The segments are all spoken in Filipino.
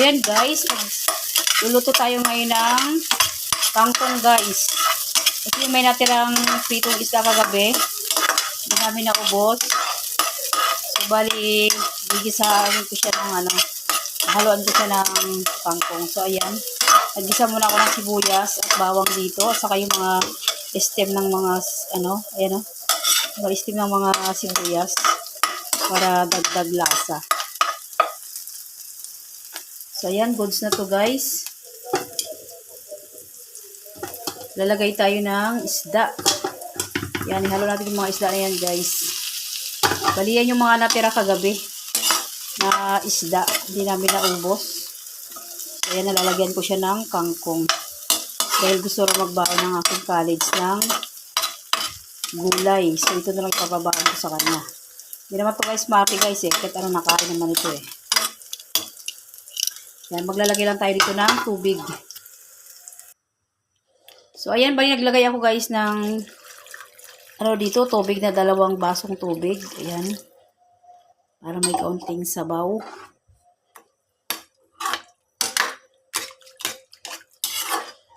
ayan guys, luluto tayo ngayon ng kangkong guys. Kasi may natirang pritong isda kagabi. Hindi namin naubos. So, bali, gigisahin ko siya ng haluan ko siya ng kangkong. So, ayan. Nagisa muna ako ng sibuyas at bawang dito. At saka yung mga stem ng mga, ayan o. Mga stem ng mga sibuyas. Para dagdag lasa. So, ayan. Goods na to guys. Lalagay tayo ng isda. Yan. Ihalo natin yung mga isda na yan guys. Bali yan yung mga natira kagabi. Na isda. Hindi namin naubos. Ayan, nalalagyan ko siya ng kangkong. Dahil gusto rin magbaon ng aking college ng gulay. So, ito na lang ipababaon ko sa kanya. Hindi naman ito guys, mati guys eh. Kahit ano nakain naman ito eh. Ayan, maglalagay lang tayo dito ng tubig. So, ayan, bali naglagay ako guys ng dito, tubig na 2 basong tubig. Ayan. Para may kaunting sabaw.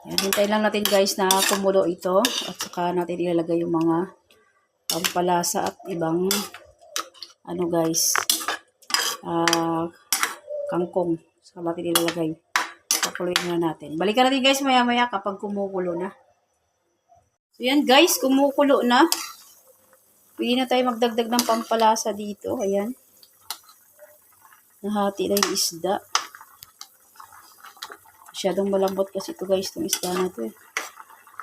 Yan, hintayin lang natin guys na kumulo ito at saka natin ilalagay yung mga pampalasa at ibang guys kangkong. Saka natin ilalagay. Pakuluin na natin. Balikan natin guys maya maya kapag kumukulo na. So yan guys, kumukulo na. Pwede na tayo magdagdag ng pampalasa dito. Ayan. Nahati na yung isda. Masyadong malambot kasi ito guys, itong isda na ito eh.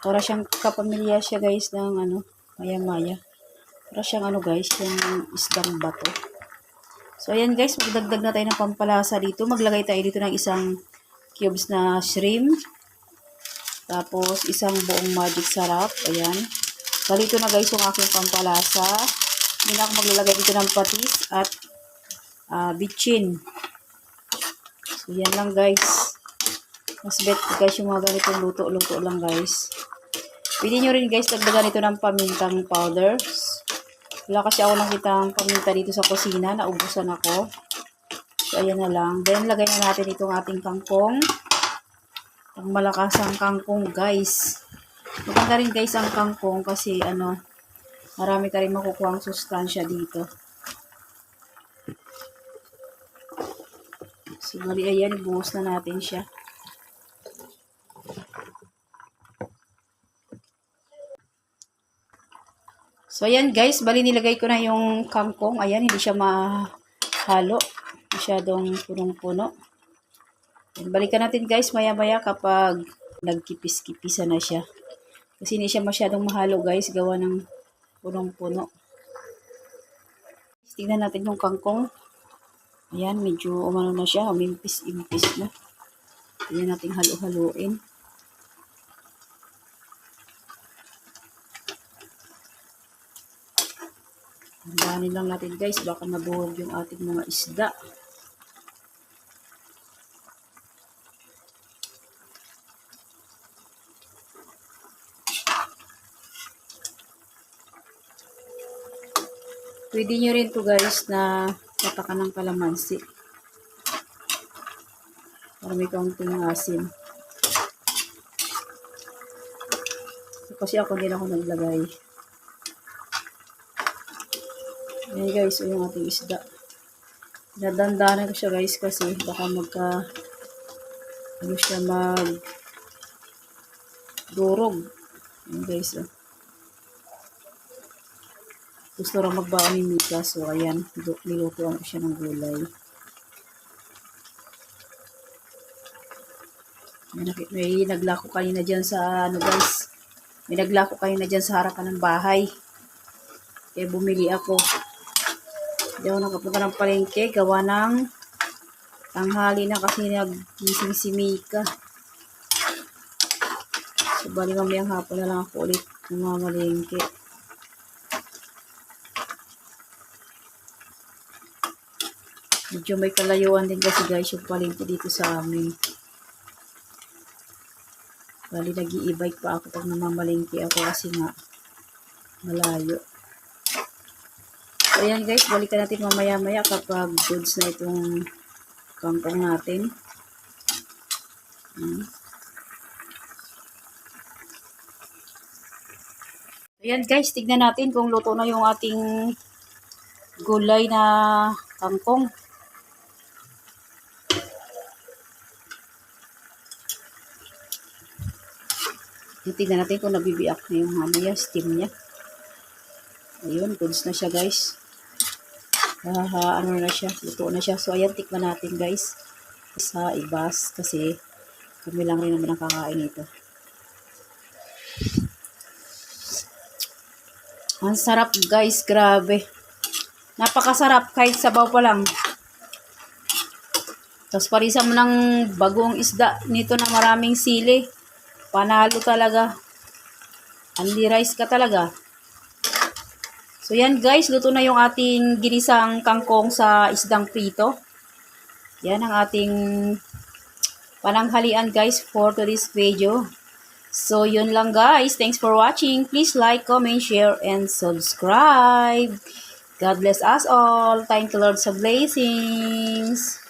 Para siyang kapamilya siya guys ng maya-maya. Para siyang guys, yung isdang bato. So ayan guys, magdagdag na tayo ng pampalasa dito. Maglagay tayo dito ng isang cubes na shrimp. Tapos isang buong magic sarap. Ayan. Salito na guys yung aking pampalasa. Hindi na ako maglalagay dito ng patis at bitchin. So yan lang guys. Mas bet guys yung mga ganitong luto-luto lang guys. Pwede nyo rin guys dagdagan ito ng pamintang powder. Wala kasi ako nakitang paminta dito sa kusina. Naubusan ako. So ayan na lang. Then lagay na natin itong ating kangkong. Ang malakasang kangkong guys. Maganda rin guys ang kangkong kasi marami ka rin makukuha ang sustansya dito. So mali ayan, ibuhos na natin siya. So, ayan guys, bali nilagay ko na yung kangkong. Ayan, hindi siya mahalo. Masyadong punong-puno. Balikan natin guys, maya-maya kapag nagkipis-kipisa na siya. Kasi hindi siya masyadong mahalo guys, gawa ng punong-puno. Tingnan natin yung kangkong. Ayan, medyo umano na siya, umimpis-impis na. Ayan natin halo-haloin. Handanin lang natin guys, baka mabuhog yung ating mga isda. Pwede nyo rin to guys na tatakan ng kalamansi. Para may kaunting asin. So, kasi ako din ako naglagay. Ayan guys, so yung ating isda. Nadandanan ko siya guys kasi baka siya durog. Ayan guys, oh. Gusto rin magbaon ni Mika, so ayan, nilutuan ko siya ng gulay. May naglako kanina dyan sa guys. May naglako kanina dyan sa harapan ng bahay. Kaya bumili ako. Hindi ako nakapunta ng palengke. Gawa ng tanghali na kasi nagising si Mika. So, bali mamayang hapon na lang ako ulit mamalengke. Medyo may kalayuan din kasi guys yung palengke dito sa amin. Bali nag-i-e-bike pa ako pag namamalengke ako kasi nga malayo. So, ayan guys, balikan natin mamaya-maya kapag goods na itong kangkong natin. Ayan guys, tignan natin kung luto na yung ating gulay na kangkong. Tignan natin kung nabibiyak na yung hamaya, steam niya. Ayun, goods na siya guys. Ano na siya, luto na siya. So ayan, tikman natin guys. Sa ibas kasi kami lang rin naman ang kakain nito. Ang sarap guys, grabe. Napakasarap kahit sabaw pa lang. Tapos parisa mo ng bagong isda nito na maraming sili. Panalo talaga. Only rice ka talaga. So yan guys, luto na yung ating ginisang kangkong sa isdang prito. Yan ang ating pananghalian guys for today's video. So yun lang guys. Thanks for watching. Please like, comment, share, and subscribe. God bless us all. Thank you Lord sa blessings.